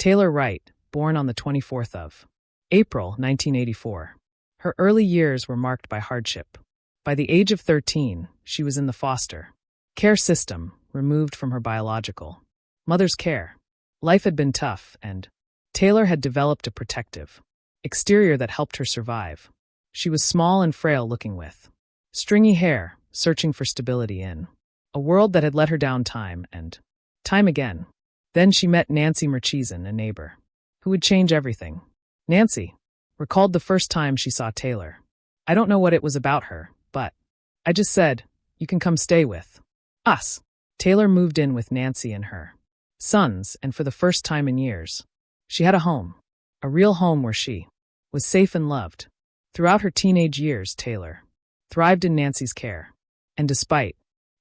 Taylor Wright, born on the 24th of April 1984. Her early years were marked by hardship. By the age of 13, she was in the foster care system, removed from her biological mother's care. Life had been tough, and Taylor had developed a protective exterior that helped her survive. She was small and frail-looking with stringy hair, searching for stability in a world that had let her down time and time again. Then she met Nancy Murchison, a neighbor, who would change everything. Nancy recalled the first time she saw Taylor. "I don't know what it was about her, but I just said, you can come stay with us." Taylor moved in with Nancy and her sons, and for the first time in years, she had a home, a real home where she was safe and loved. Throughout her teenage years, Taylor thrived in Nancy's care. And despite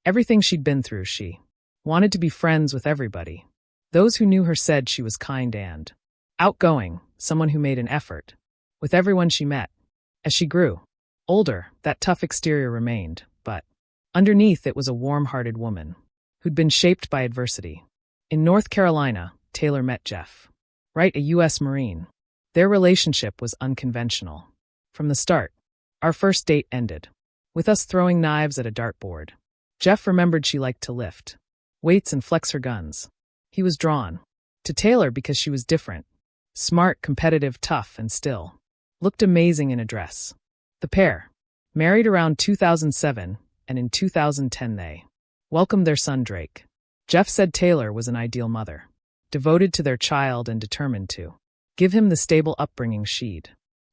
everything she'd been through, she wanted to be friends with everybody. Those who knew her said she was kind and outgoing, someone who made an effort with everyone she met. As she grew older, that tough exterior remained, but underneath it was a warm-hearted woman who'd been shaped by adversity. In North Carolina, Taylor met Jeff Wright, a U.S. Marine. Their relationship was unconventional. From the start, our first date ended with us throwing knives at a dartboard. Jeff remembered she liked to lift weights and flex her guns. He was drawn to Taylor because she was different, smart, competitive, tough, and still looked amazing in a dress. The pair married around 2007, and in 2010 they welcomed their son Drake. Jeff said Taylor was an ideal mother, devoted to their child and determined to give him the stable upbringing she'd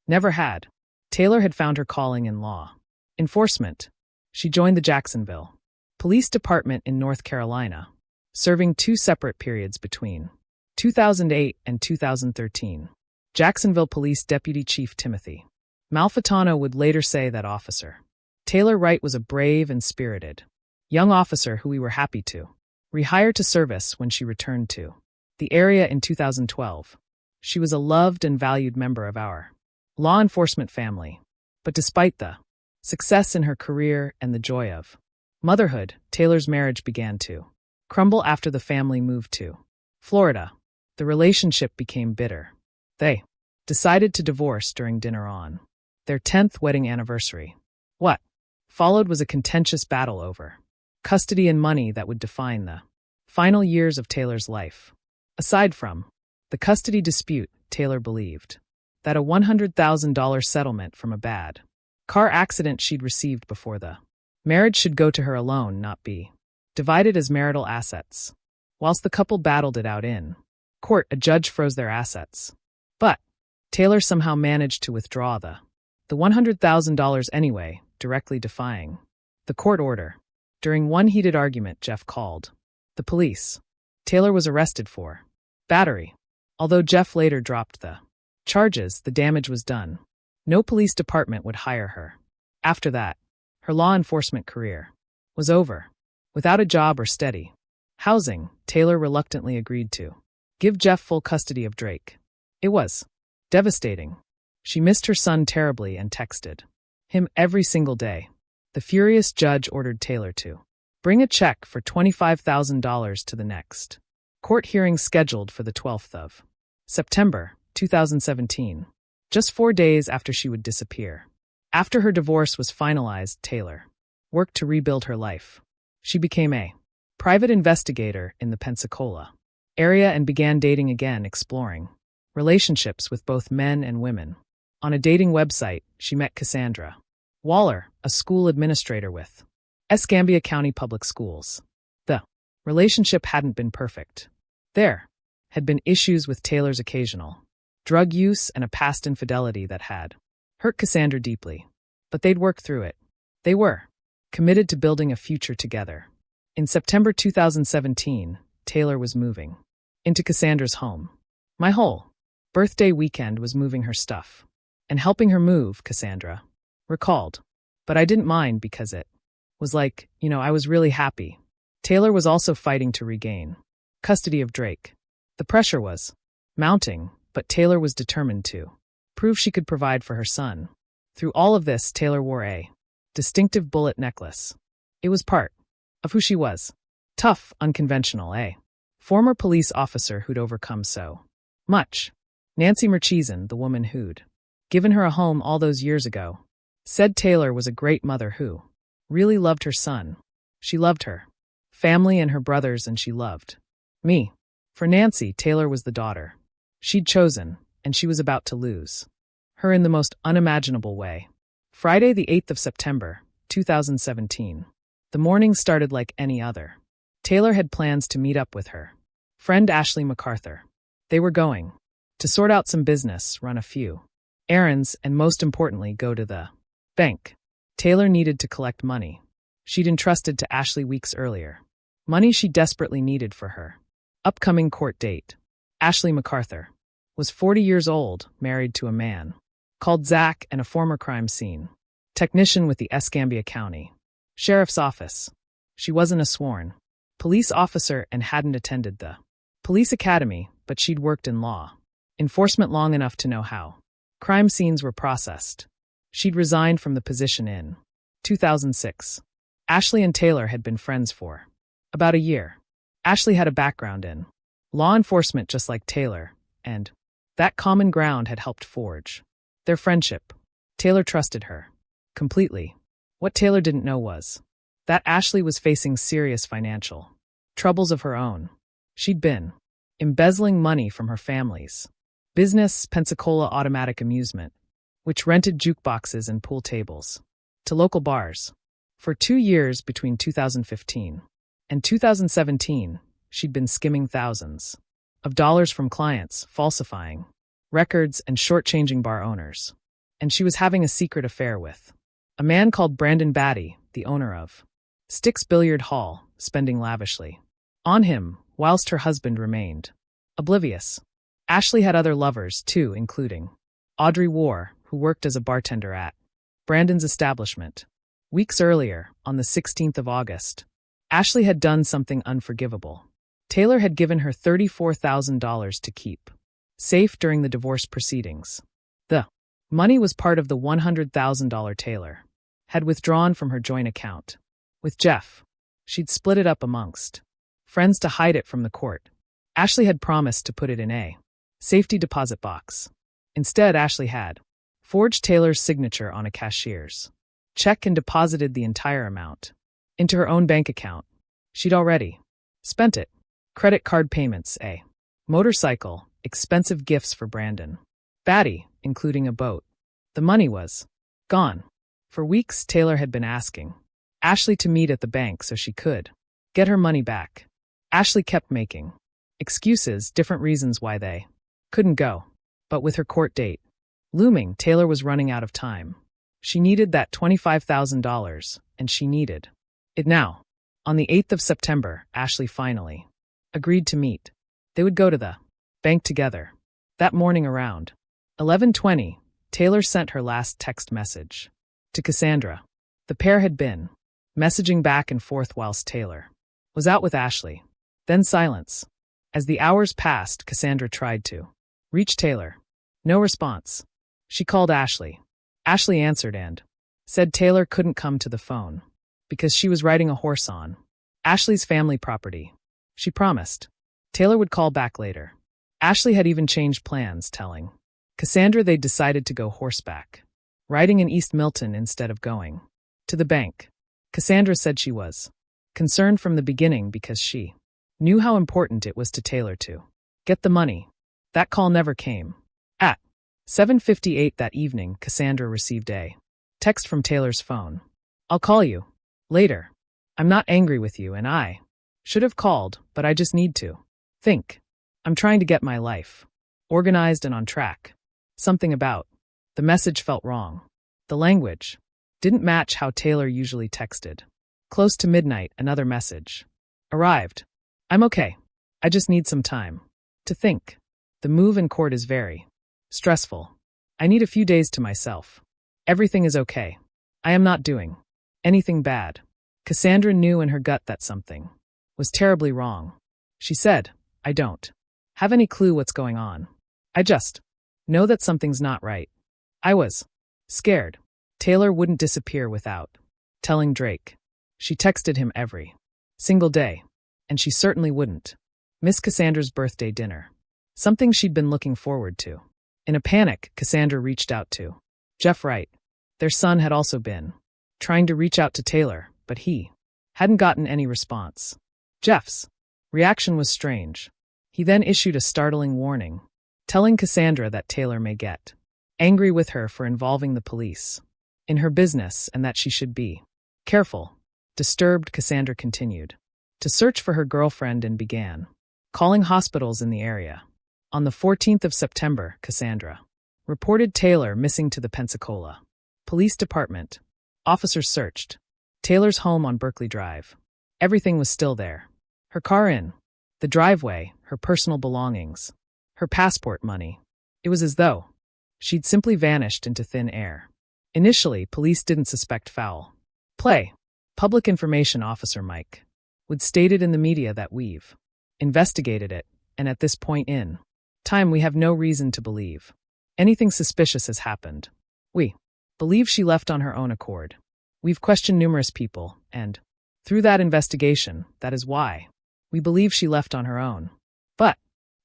never had. Taylor had found her calling in law enforcement. She joined the Jacksonville Police Department in North Carolina, serving 2 separate periods between 2008 and 2013. Jacksonville Police Deputy Chief Timothy Malfitano would later say that Officer Taylor Wright was a brave and spirited young officer who we were happy to rehire to service when she returned to the area in 2012. She was a loved and valued member of our law enforcement family. But despite the success in her career and the joy of motherhood, Taylor's marriage began to crumble after the family moved to Florida. The relationship became bitter. They decided to divorce during dinner on their 10th wedding anniversary. What followed was a contentious battle over custody and money that would define the final years of Taylor's life. Aside from the custody dispute, Taylor believed that a $100,000 settlement from a bad car accident she'd received before the marriage should go to her alone, not be divided as marital assets. Whilst the couple battled it out in court, a judge froze their assets. But Taylor somehow managed to withdraw the $100,000 anyway, directly defying the court order. During one heated argument, Jeff called the police. Taylor was arrested for battery. Although Jeff later dropped the charges, the damage was done. No police department would hire her. After that, her law enforcement career was over. Without a job or steady housing, Taylor reluctantly agreed to give Jeff full custody of Drake. It was devastating. She missed her son terribly and texted him every single day. The furious judge ordered Taylor to bring a check for $25,000 to the next court hearing scheduled for the 12th of September 2017, just 4 days after she would disappear. After her divorce was finalized, Taylor worked to rebuild her life. She became a private investigator in the Pensacola area and began dating again, exploring relationships with both men and women. On a dating website, she met Cassandra Waller, a school administrator with Escambia County Public Schools. The relationship hadn't been perfect. There had been issues with Taylor's occasional drug use and a past infidelity that had hurt Cassandra deeply. But they'd worked through it. They were committed to building a future together. In September 2017, Taylor was moving into Cassandra's home. "My whole birthday weekend was moving her stuff and helping her move," Cassandra recalled. "But I didn't mind because it was like, I was really happy." Taylor was also fighting to regain custody of Drake. The pressure was mounting, but Taylor was determined to prove she could provide for her son. Through all of this, Taylor wore a distinctive bullet necklace. It was part of who she was. Tough, unconventional, a former police officer who'd overcome so Much. Nancy Murchison, the woman who'd given her a home all those years ago, said Taylor was a great mother who really loved her son. She loved her family and her brothers, and she loved me. For Nancy, Taylor was the daughter she'd chosen, and she was about to lose her in the most unimaginable way. Friday, the 8th of September, 2017. The morning started like any other. Taylor had plans to meet up with her friend Ashley MacArthur. They were going to sort out some business, run a few errands, and most importantly, go to the bank. Taylor needed to collect money she'd entrusted to Ashley weeks earlier. Money she desperately needed for her upcoming court date. Ashley MacArthur was 40 years old, married to a man called Zach, and a former crime scene technician with the Escambia County Sheriff's Office. She wasn't a sworn police officer and hadn't attended the police academy, but she'd worked in law enforcement long enough to know how crime scenes were processed. She'd resigned from the position in 2006. Ashley and Taylor had been friends for about a year. Ashley had a background in law enforcement just like Taylor, and that common ground had helped forge their friendship. Taylor trusted her completely. What Taylor didn't know was that Ashley was facing serious financial troubles of her own. She'd been embezzling money from her family's business, Pensacola Automatic Amusement, which rented jukeboxes and pool tables to local bars. For 2 years between 2015 and 2017, she'd been skimming thousands of dollars from clients, falsifying records and shortchanging bar owners. And she was having a secret affair with a man called Brandon Batty, the owner of Sticks Billiard Hall, spending lavishly on him, whilst her husband remained oblivious. Ashley had other lovers, too, including Audrey War, who worked as a bartender at Brandon's establishment. Weeks earlier, on the 16th of August, Ashley had done something unforgivable. Taylor had given her $34,000 to keep safe during the divorce proceedings. The money was part of the $100,000 Taylor had withdrawn from her joint account with Jeff. She'd split it up amongst friends to hide it from the court. Ashley had promised to put it in a safety deposit box. Instead, Ashley had forged Taylor's signature on a cashier's check and deposited the entire amount into her own bank account. She'd already spent it. Credit card payments, a motorcycle, expensive gifts for Brandon Batty, including a boat. The money was gone. For weeks, Taylor had been asking Ashley to meet at the bank so she could get her money back. Ashley kept making excuses, different reasons why they couldn't go. But with her court date looming, Taylor was running out of time. She needed that $25,000, and she needed it now. On the 8th of September, Ashley finally agreed to meet. They would go to the bank together. That morning around 11:20, Taylor sent her last text message to Cassandra. The pair had been messaging back and forth whilst Taylor was out with Ashley. Then silence. As the hours passed, Cassandra tried to reach Taylor. No response. She called Ashley. Ashley answered and said Taylor couldn't come to the phone because she was riding a horse on Ashley's family property. She promised Taylor would call back later. Ashley had even changed plans, telling Cassandra they'd decided to go horseback riding in East Milton instead of going to the bank. Cassandra said she was concerned from the beginning because she knew how important it was to Taylor to get the money. That call never came. At 7:58 that evening, Cassandra received a text from Taylor's phone. "I'll call you later. I'm not angry with you, and I should have called, but I just need to think. I'm trying to get my life organized and on track." Something about the message felt wrong. The language didn't match how Taylor usually texted. Close to midnight, another message arrived. "I'm okay. I just need some time to think. The move in court is very stressful. I need a few days to myself. Everything is okay. I am not doing anything bad." Cassandra knew in her gut that something was terribly wrong. She said, "I don't have any clue what's going on. I just know that something's not right." I was scared. Taylor wouldn't disappear without telling Drake. She texted him every single day, and she certainly wouldn't miss Cassandra's birthday dinner. something she'd been looking forward to. In a panic, Cassandra reached out to Jeff Wright. Their son had also been trying to reach out to Taylor, but he hadn't gotten any response. Jeff's reaction was strange. He then issued a startling warning, telling Cassandra that Taylor may get angry with her for involving the police in her business and that she should be careful. Disturbed, Cassandra continued to search for her girlfriend and began calling hospitals in the area. On the 14th of September, Cassandra reported Taylor missing to the Pensacola Police Department. Officers searched Taylor's home on Berkeley Drive. Everything was still there. Her car in the driveway, her personal belongings, her passport, money. It was as though she'd simply vanished into thin air. Initially, police didn't suspect foul play. Public Information Officer Mike Wood stated in the media that we've investigated it, and at this point in time we have no reason to believe anything suspicious has happened. We believe she left on her own accord. We've questioned numerous people, and through that investigation, that is why we believe she left on her own. But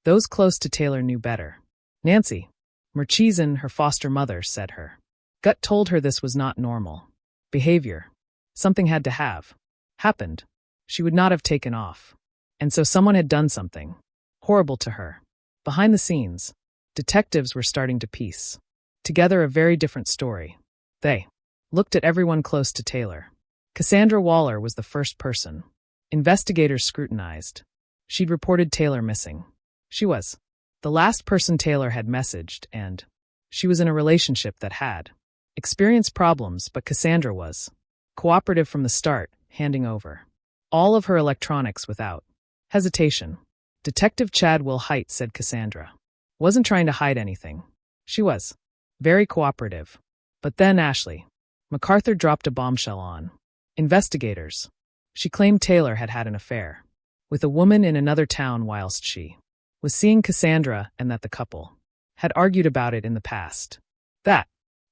those close to Taylor knew better. Nancy Murchison, her foster mother, said her gut told her this was not normal behavior. Something had to have happened. She would not have taken off. And so someone had done something horrible to her. Behind the scenes, detectives were starting to piece together a very different story. They looked at everyone close to Taylor. Cassandra Waller was the first person investigators scrutinized. She'd reported Taylor missing. She was the last person Taylor had messaged, and she was in a relationship that had experienced problems, but Cassandra was cooperative from the start, handing over all of her electronics without hesitation. Detective Chad Will Height said Cassandra wasn't trying to hide anything. She was very cooperative. But then Ashley MacArthur dropped a bombshell on investigators. She claimed Taylor had had an affair with a woman in another town whilst she was seeing Cassandra, and that the couple had argued about it in the past. That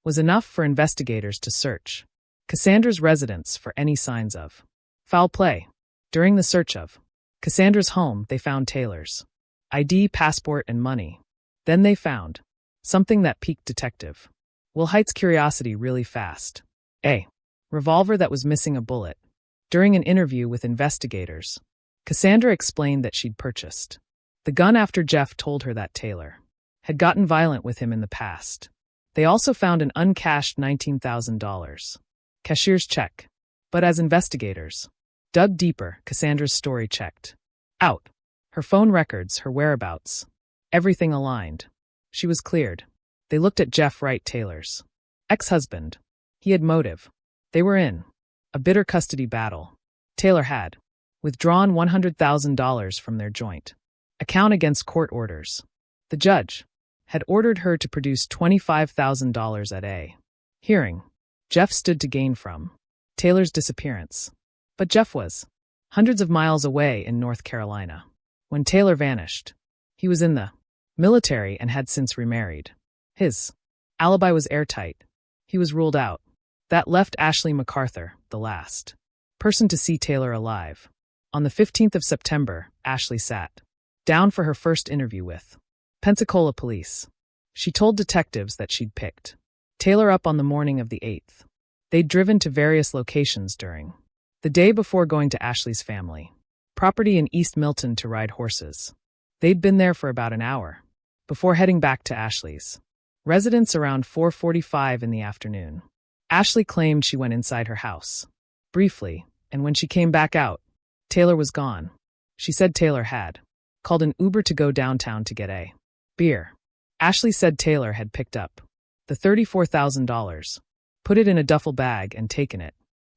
was enough for investigators to search Cassandra's residence for any signs of foul play. During the search of Cassandra's home, they found Taylor's ID, passport, and money. Then they found something that piqued Detective Will Height's curiosity really fast. A revolver that was missing a bullet. During an interview with investigators, Cassandra explained that she'd purchased the gun after Jeff told her that Taylor had gotten violent with him in the past. They also found an uncashed $19,000 cashier's check. But as investigators dug deeper, Cassandra's story checked out. Her phone records, her whereabouts, everything aligned. She was cleared. They looked at Jeff Wright, Taylor's ex-husband. He had motive. They were in a bitter custody battle. Taylor had withdrawn $100,000 from their joint account against court orders. The judge had ordered her to produce $25,000 at a hearing. Jeff stood to gain from Taylor's disappearance. But Jeff was hundreds of miles away in North Carolina. When Taylor vanished, he was in the military and had since remarried. His alibi was airtight. He was ruled out. That left Ashley MacArthur, the last person to see Taylor alive. On the 15th of September, Ashley sat down for her first interview with Pensacola police. She told detectives that she'd picked Taylor up on the morning of the 8th. They'd driven to various locations during the day before going to Ashley's family property in East Milton to ride horses. They'd been there for about an hour before heading back to Ashley's residence around 4:45 in the afternoon. Ashley claimed she went inside her house briefly, and when she came back out, Taylor was gone. She said Taylor had called an Uber to go downtown to get a beer. Ashley said Taylor had picked up the $34,000, put it in a duffel bag, and taken it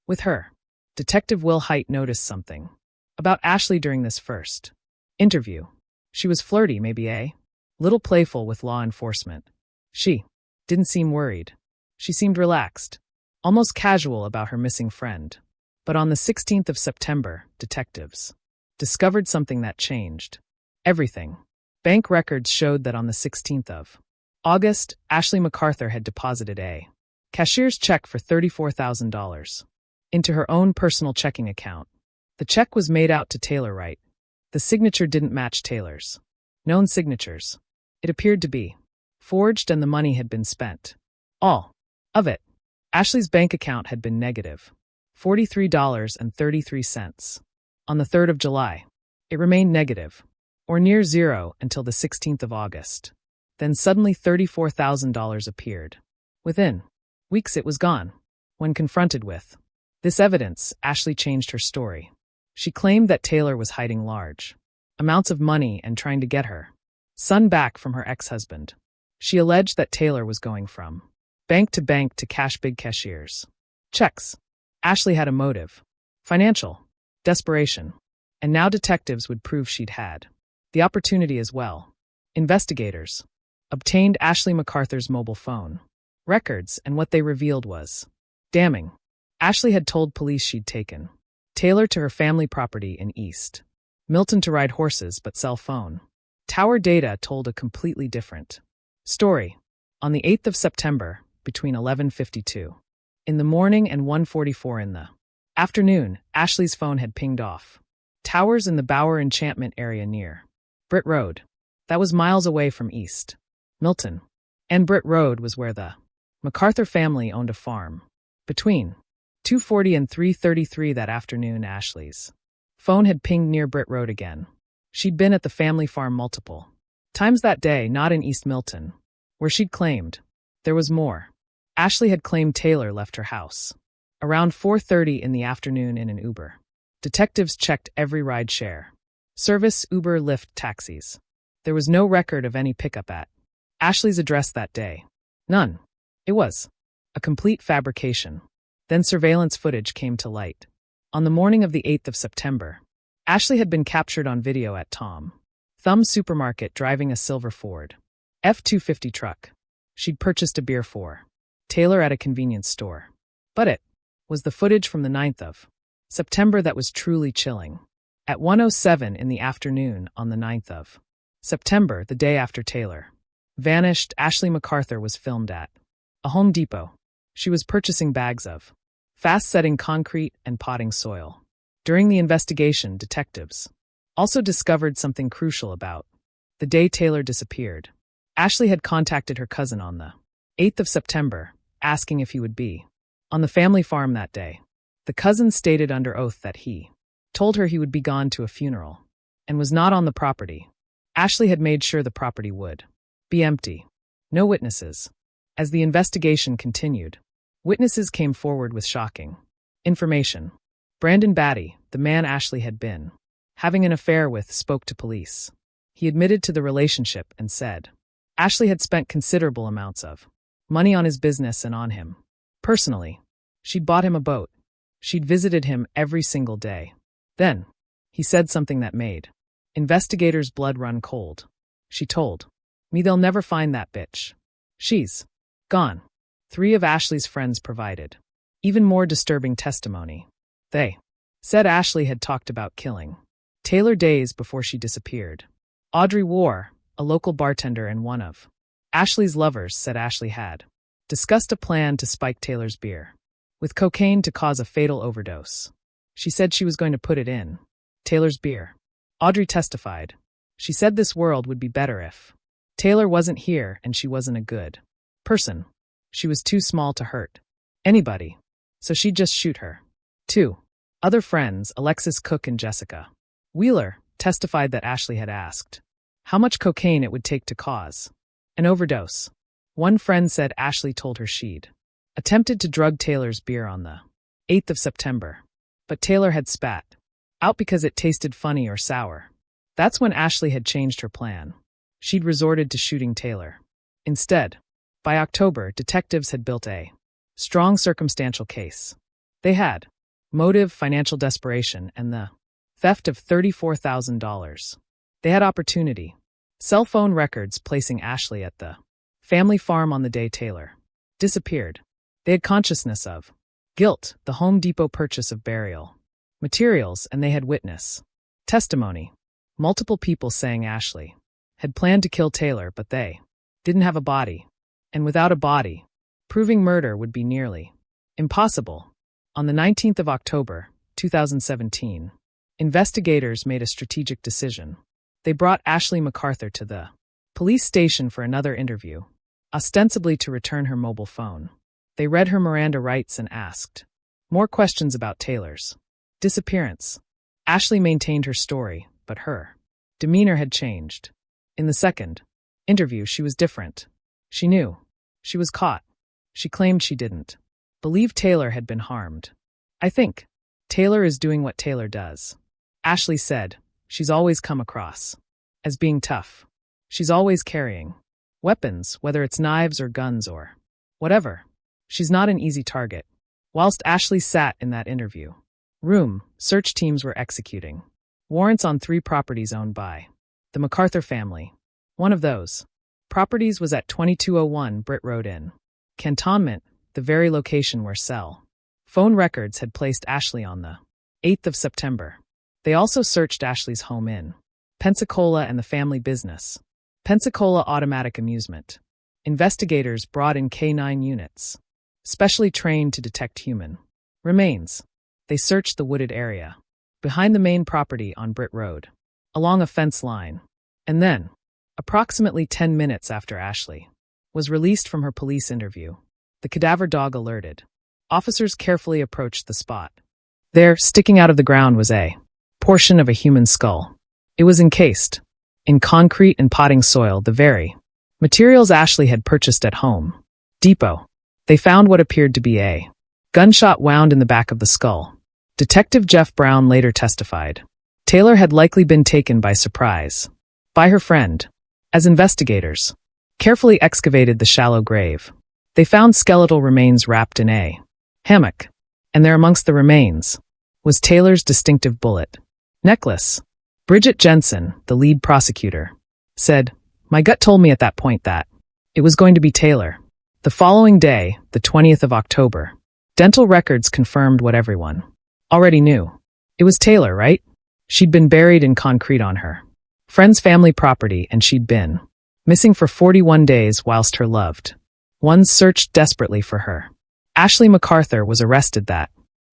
with her. Detective Will Height noticed something about Ashley during this first interview. She was flirty, maybe a little playful with law enforcement. She didn't seem worried. She seemed relaxed, almost casual about her missing friend. But on the 16th of September, detectives discovered something that changed everything. Bank records showed that on the 16th of August, Ashley MacArthur had deposited a cashier's check for $34,000 into her own personal checking account. The check was made out to Taylor Wright. The signature didn't match Taylor's. Known signatures. It appeared to be forged and the money had been spent. All of it. Ashley's bank account had been negative $43.33. On the 3rd of July, it remained negative, or near zero until the 16th of August. Then suddenly $34,000 appeared. Within weeks it was gone. When confronted with this evidence, Ashley changed her story. She claimed that Taylor was hiding large amounts of money and trying to get her son back from her ex-husband. She alleged that Taylor was going from bank to cash big cashiers. Checks. Ashley had a motive. Financial. Desperation. And now detectives would prove she'd had the opportunity as well. Investigators obtained Ashley MacArthur's mobile phone records, and what they revealed was damning. Ashley had told police she'd taken Taylor to her family property in East Milton to ride horses but sell phone tower data told a completely different story. On the 8th of September, between 11:52 in the morning and 1:44 in the afternoon, Ashley's phone had pinged off towers in the Bower Enchantment area near Britt Road. That was miles away from East Milton. And Britt Road was where the MacArthur family owned a farm. Between 2:40 and 3:33 that afternoon, Ashley's phone had pinged near Britt Road again. She'd been at the family farm multiple times that day, not in East Milton, where she'd claimed there was more. Ashley had claimed Taylor left her house around 4:30 in the afternoon in an Uber. Detectives checked every ride-share service, Uber, Lyft, taxis. There was no record of any pickup at Ashley's address that day. None. It was a complete fabrication. Then surveillance footage came to light. On the morning of the 8th of September, Ashley had been captured on video at Tom Thumb's supermarket driving a silver Ford F-250 truck. She'd purchased a beer for Taylor at a convenience store. But it was the footage from the 9th of September that was truly chilling. At 1:07 in the afternoon on the 9th of September, the day after Taylor vanished, Ashley MacArthur was filmed at a Home Depot. She was purchasing bags of fast-setting concrete and potting soil. During the investigation, detectives also discovered something crucial about the day Taylor disappeared. Ashley had contacted her cousin on the 8th of September, asking if he would be on the family farm that day. The cousin stated under oath that he told her he would be gone to a funeral and was not on the property. Ashley had made sure the property would be empty. No witnesses. As the investigation continued, witnesses came forward with shocking information. Brandon Batty, the man Ashley had been having an affair with, spoke to police. He admitted to the relationship and said Ashley had spent considerable amounts of money on his business and on him personally. She'd bought him a boat. She'd visited him every single day. Then, he said something that made investigators' blood run cold. She told me they'll never find that bitch. She's gone. 3 of Ashley's friends provided even more disturbing testimony. They said Ashley had talked about killing Taylor days before she disappeared. Audrey War, a local bartender and one of Ashley's lovers, said Ashley had discussed a plan to spike Taylor's beer with cocaine to cause a fatal overdose. She said she was going to put it in Taylor's beer. Audrey testified. She said this world would be better if Taylor wasn't here and she wasn't a good person. She was too small to hurt anybody, so she'd just shoot her. 2 other friends, Alexis Cook and Jessica Wheeler, testified that Ashley had asked how much cocaine it would take to cause an overdose. One friend said Ashley told her she'd attempted to drug Taylor's beer on the 8th of September, but Taylor had spat out because it tasted funny or sour. That's when Ashley had changed her plan. She'd resorted to shooting Taylor instead. By October, detectives had built a strong circumstantial case. They had motive, financial desperation, and the theft of $34,000. They had opportunity. Cell phone records placing Ashley at the family farm on the day Taylor disappeared. They had consciousness of guilt, the Home Depot purchase of burial materials, and they had witness testimony. Multiple people saying Ashley had planned to kill Taylor, but they didn't have a body. And without a body, proving murder would be nearly impossible. On the 19th of October, 2017, investigators made a strategic decision. They brought Ashley MacArthur to the police station for another interview, ostensibly to return her mobile phone. They read her Miranda rights and asked more questions about Taylor's disappearance. Ashley maintained her story, but her demeanor had changed. In the second interview, she was different. She knew she was caught. She claimed she didn't believe Taylor had been harmed. "I think Taylor is doing what Taylor does," Ashley said. "She's always come across as being tough. She's always carrying weapons, whether it's knives or guns or whatever. She's not an easy target." Whilst Ashley sat in that interview room, search teams were executing warrants on 3 properties owned by the MacArthur family. One of those properties was at 2201 Britt Road in Cantonment, the very location where cell phone records had placed Ashley on the 8th of September. They also searched Ashley's home in Pensacola and the family business, Pensacola Automatic Amusement. Investigators brought in K9 units, specially trained to detect human remains. They searched the wooded area behind the main property on Britt Road, along a fence line. And then, approximately 10 minutes after Ashley was released from her police interview, the cadaver dog alerted. Officers carefully approached the spot. There, sticking out of the ground, was a portion of a human skull. It was encased in concrete and potting soil, the very materials Ashley had purchased at Home Depot. They found what appeared to be a gunshot wound in the back of the skull. Detective Jeff Brown later testified Taylor had likely been taken by surprise by her friend. As investigators carefully excavated the shallow grave, they found skeletal remains wrapped in a hammock, and there amongst the remains was Taylor's distinctive bullet necklace. Bridget Jensen, the lead prosecutor, said, "My gut told me at that point that it was going to be Taylor." The following day, the 20th of October, dental records confirmed what everyone already knew. It was Taylor, right? She'd been buried in concrete on her friend's family property, and she'd been missing for 41 days whilst her loved ones searched desperately for her. Ashley MacArthur was arrested that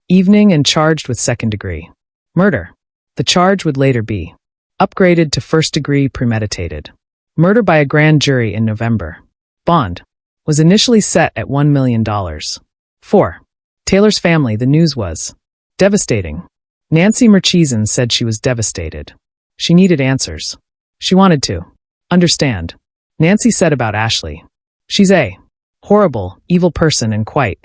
evening and charged with second-degree murder. The charge would later be upgraded to first-degree premeditated murder by a grand jury in November. Bond was initially set at $1 million. For Taylor's family, the news was devastating. Nancy Murchison said she was devastated. She needed answers. She wanted to understand. Nancy said about Ashley, "She's a horrible, evil person, and quite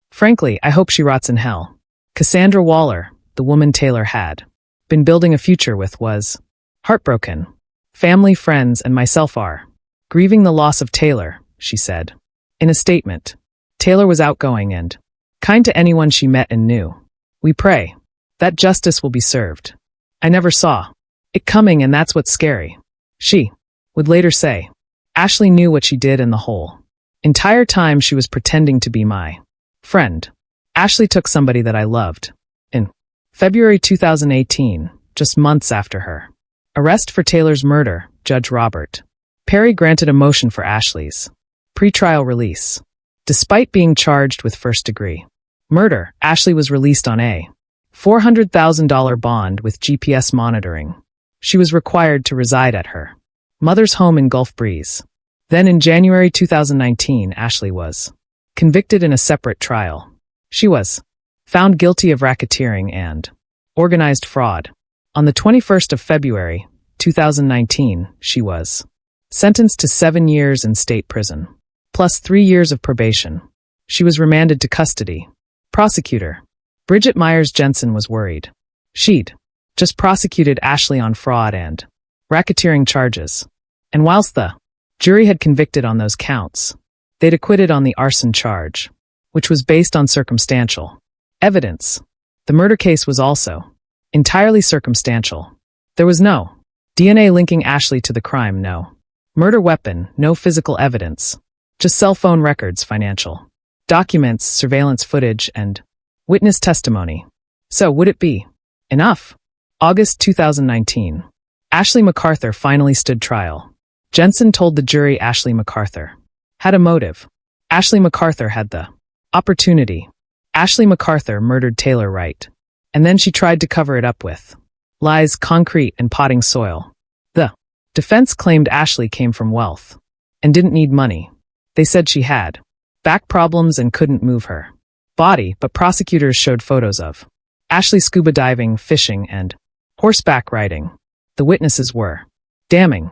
frankly, I hope she rots in hell." Cassandra Waller, the woman Taylor had been building a future with, was heartbroken. "Family, friends, and myself are grieving the loss of Taylor," she said. In a statement, Taylor was outgoing and kind to anyone she met and knew. "We pray that justice will be served. I never saw it coming, and that's what's scary," she would later say. "Ashley knew what she did, and the whole entire time she was pretending to be my friend. Ashley took somebody that I loved." In February 2018, just months after her arrest for Taylor's murder, Judge Robert Perry granted a motion for Ashley's pretrial release. Despite being charged with first-degree murder, Ashley was released on a $400,000 bond with GPS monitoring. She was required to reside at her mother's home in Gulf Breeze. Then in January 2019, Ashley was convicted in a separate trial. She was found guilty of racketeering and organized fraud. On the 21st of February, 2019, she was sentenced to 7 years in state prison, plus 3 years of probation. She was remanded to custody. Prosecutor Bridget Myers Jensen was worried. She'd just prosecuted Ashley on fraud and racketeering charges, and whilst the jury had convicted on those counts, they'd acquitted on the arson charge, which was based on circumstantial evidence. The murder case was also entirely circumstantial. There was no DNA linking Ashley to the crime, no murder weapon, no physical evidence, just cell phone records, financial documents, surveillance footage, and witness testimony. So would it be enough? August 2019. Ashley MacArthur finally stood trial. Jensen told the jury Ashley MacArthur had a motive. Ashley MacArthur had the opportunity. Ashley MacArthur murdered Taylor Wright, and then she tried to cover it up with lies, concrete, and potting soil. The Defense claimed Ashley came from wealth and didn't need money. They said she had back problems and couldn't move her body, but prosecutors showed photos of Ashley scuba diving, fishing, and horseback riding. The witnesses were damning.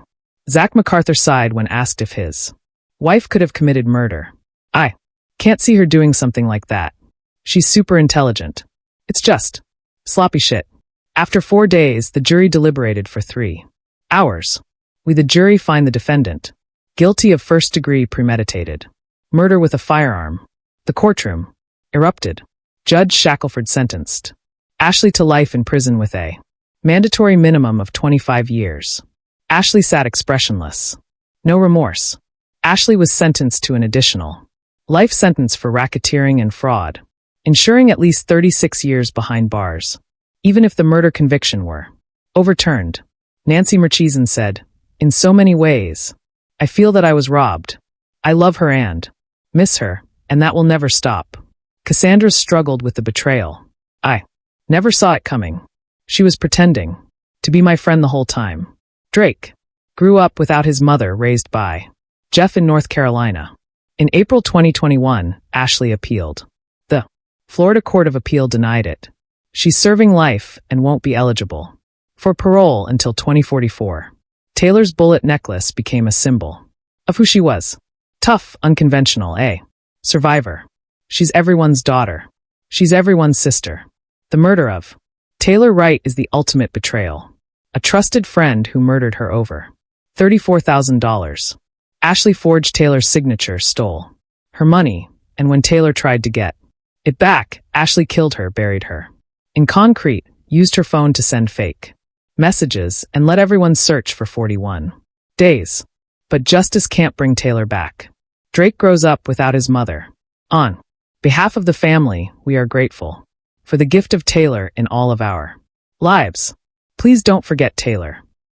Zach MacArthur sighed when asked if his wife could have committed murder. I can't see her doing something like that. She's super intelligent. It's just sloppy shit. After 4 days, the jury deliberated for 3 hours. We, the jury, find the defendant guilty of first-degree premeditated murder with a firearm. The courtroom erupted. Judge Shackelford sentenced Ashley to life in prison with a mandatory minimum of 25 years. Ashley sat expressionless. No remorse. Ashley was sentenced to an additional life sentence for racketeering and fraud, ensuring at least 36 years behind bars, even if the murder conviction were overturned. Nancy Murchison said, "In so many ways, I feel that I was robbed. I love her and miss her, and that will never stop." Cassandra struggled with the betrayal. "I never saw it coming. She was pretending to be my friend the whole time." Drake grew up without his mother, raised by Jeff in North Carolina. In April 2021, Ashley appealed. The Florida Court of Appeal denied it. She's serving life and won't be eligible for parole until 2044. Taylor's bullet necklace became a symbol of who she was. Tough, unconventional, a survivor. She's everyone's daughter. She's everyone's sister. The murder of Taylor Wright is the ultimate betrayal. A trusted friend who murdered her over $34,000. Ashley forged Taylor's signature, stole her money, and when Taylor tried to get it back, Ashley killed her, buried her in concrete, used her phone to send fake messages, and let everyone search for 41 days. But justice can't bring Taylor back. Drake grows up without his mother. On behalf of the family, we are grateful for the gift of Taylor in all of our lives. Please don't forget Taylor.